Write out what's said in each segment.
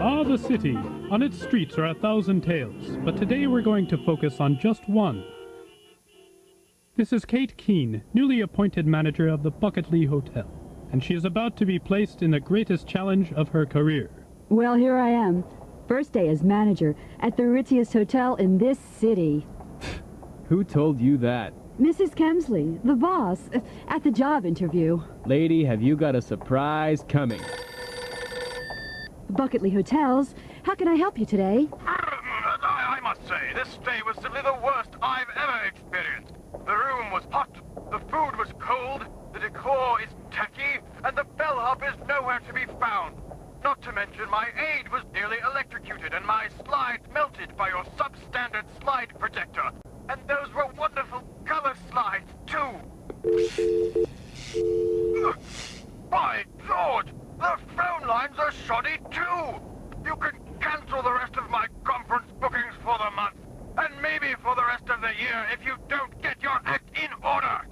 Ah, the city. On its streets are 1,000 tales, but today we're going to focus on just one. This is Kate Keene, newly appointed manager of the Bucketley Hotel, and she is about to be placed in the greatest challenge of her career. Well, here I am. First day as manager at the ritziest hotel in this city. Who told you that? Mrs. Kemsley, the boss, at the job interview. Lady, have you got a surprise coming? Bucketley Hotels, how can I help you today? I must say, this stay was simply the worst I've ever experienced. The room was hot, the food was cold, the decor is tacky, and the bellhop is nowhere to be found. Not to mention my aide was nearly electrocuted and my slides melted by your substandard slide projector. And those were wonderful color slides, too. By George, the phone lines are shoddy, too. You can cancel the rest of my conference bookings for the month, and maybe for the rest of the year if you don't get your act in order.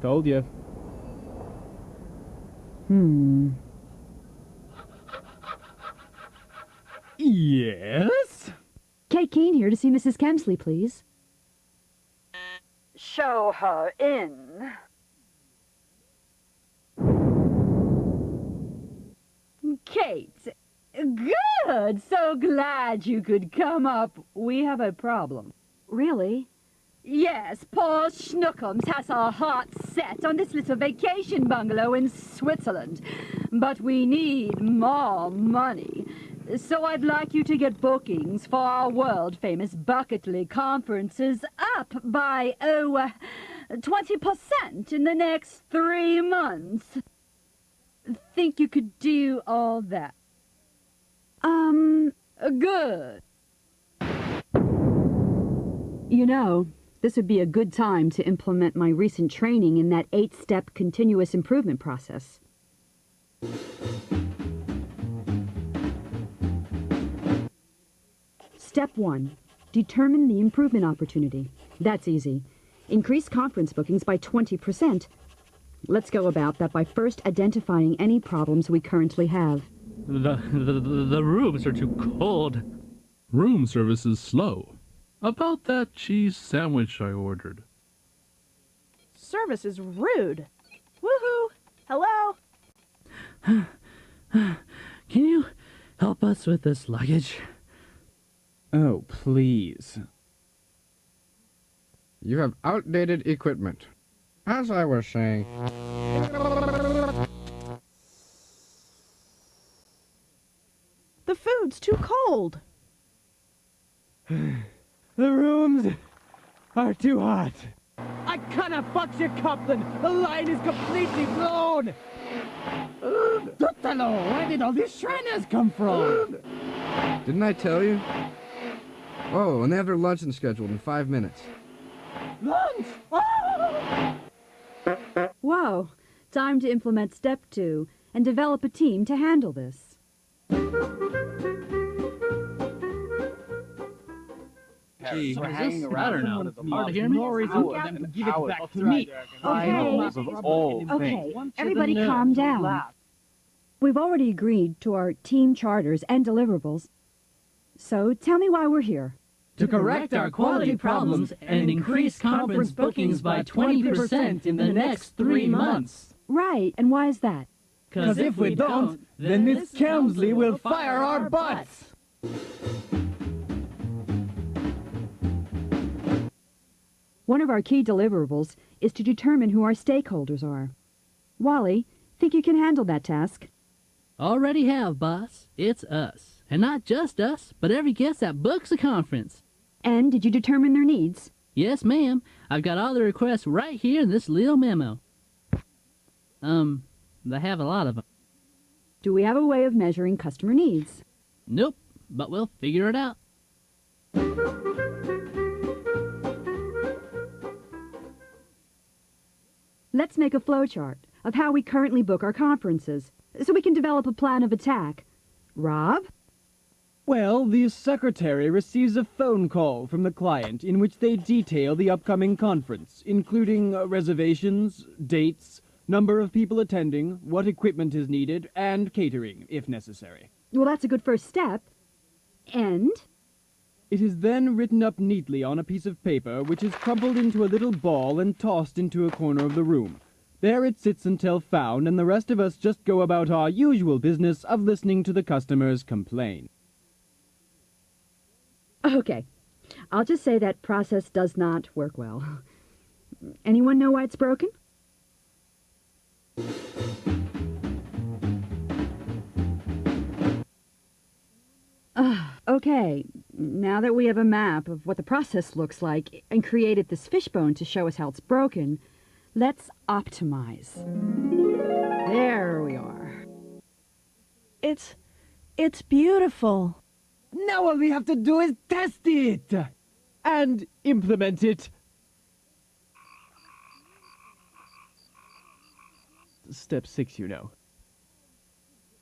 Told you. Yes? Kate Keene here to see Mrs. Kemsley, please. Show her in. Kate, good! So glad you could come up. We have a problem. Really? Yes, Paul Schnookums has our heart set on this little vacation bungalow in Switzerland. But we need more money. So I'd like you to get bookings for our world-famous Bucketley conferences up by, 20% in the next 3 months. Think you could do all that? Good. You know, this would be a good time to implement my recent training in that 8-step continuous improvement process. Step 1. Determine the improvement opportunity. That's easy. Increase conference bookings by 20%. Let's go about that by first identifying any problems we currently have. The rooms are too cold. Room service is slow. About that cheese sandwich I ordered. Service is rude. Woohoo! Hello? Can you help us with this luggage? Oh, please. You have outdated equipment. As I was saying... The food's too cold. The rooms are too hot. I kinda fucked your Coupland. The line is completely blown. Where did all these shriners come from? Didn't I tell you? Oh, and they have their luncheon scheduled in 5 minutes. Lunch! Ah! Whoa! Time to implement Step 2 and develop a team to handle this. Gee, I don't know. Hard to hear me? No reason for them to give it back to me. Okay, everybody calm down. We've already agreed to our team charters and deliverables. So tell me why we're here. To correct our quality problems and increase conference bookings by 20% in the next 3 months. Right, and why is that? Because if we don't, then Miss Kemsley will fire our butts. One of our key deliverables is to determine who our stakeholders are. Wally, think you can handle that task? Already have, boss. It's us. And not just us, but every guest that books a conference. And did you determine their needs? Yes, ma'am. I've got all the requests right here in this little memo. They have a lot of them. Do we have a way of measuring customer needs? Nope, but we'll figure it out. Let's make a flowchart of how we currently book our conferences, so we can develop a plan of attack. Rob? Well, the secretary receives a phone call from the client in which they detail the upcoming conference, including reservations, dates, number of people attending, what equipment is needed, and catering, if necessary. Well, that's a good first step. And? It is then written up neatly on a piece of paper, which is crumpled into a little ball and tossed into a corner of the room. There it sits until found, and the rest of us just go about our usual business of listening to the customers complain. Okay. I'll just say that process does not work well. Anyone know why it's broken? Okay, now that we have a map of what the process looks like and created this fishbone to show us how it's broken, let's optimize. There we are. It's beautiful. Now all we have to do is test it! And implement it. Step 6, you know.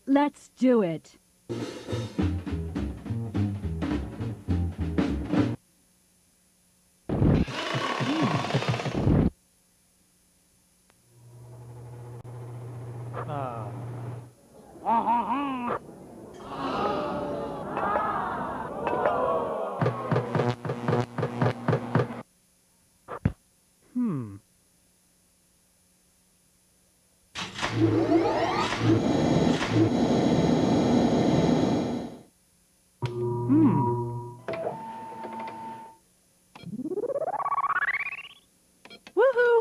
Let's do it. Woohoo!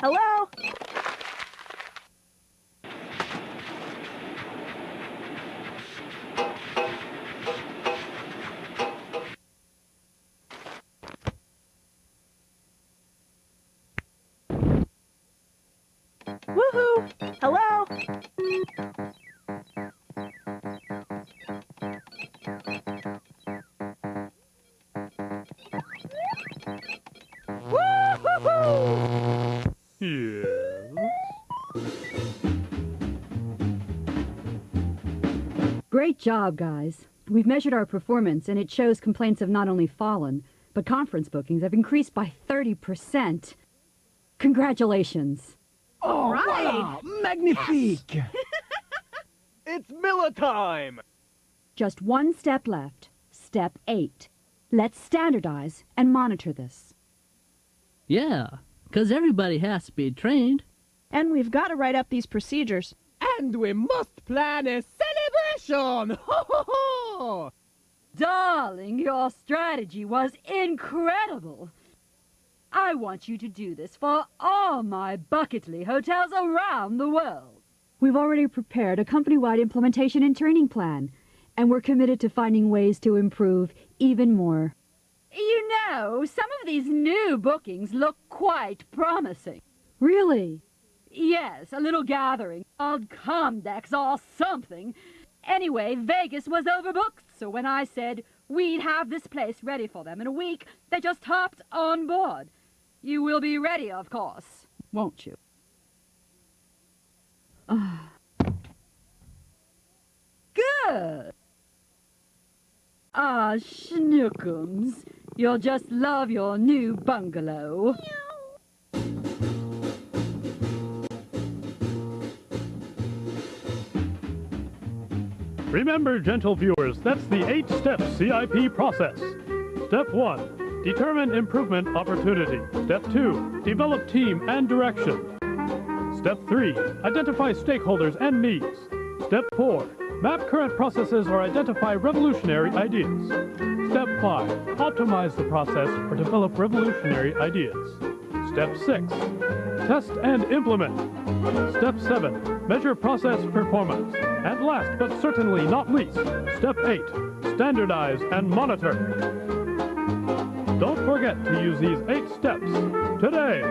Hello? Woohoo! Hello? Woo-hoo-hoo! Great job, guys. We've measured our performance, and it shows complaints have not only fallen, but conference bookings have increased by 30%. Congratulations. Oh, right. voila! Magnifique! It's Miller time! Just one step left. Step 8. Let's standardize and monitor this. Yeah, 'cause everybody has to be trained. And we've got to write up these procedures. And we must plan a celebration! Ho ho ho! Darling, your strategy was incredible. I want you to do this for all my Bucketley hotels around the world. We've already prepared a company-wide implementation and training plan, and we're committed to finding ways to improve even more. You know, some of these new bookings look quite promising. Really? Yes, a little gathering called Comdex or something. Anyway, Vegas was overbooked, so when I said we'd have this place ready for them in a week, they just hopped on board. You will be ready, of course, won't you? Good. Ah, schnookums. You'll just love your new bungalow. Remember, gentle viewers, that's the 8-step CIP process. Step 1, determine improvement opportunity. Step 2, develop team and direction. Step 3, identify stakeholders and needs. Step 4, map current processes or identify revolutionary ideas. Step 5, optimize the process or develop revolutionary ideas. Step 6, test and implement. Step 7, measure process performance. And last but certainly not least, Step 8, standardize and monitor. Don't forget to use these 8 steps today.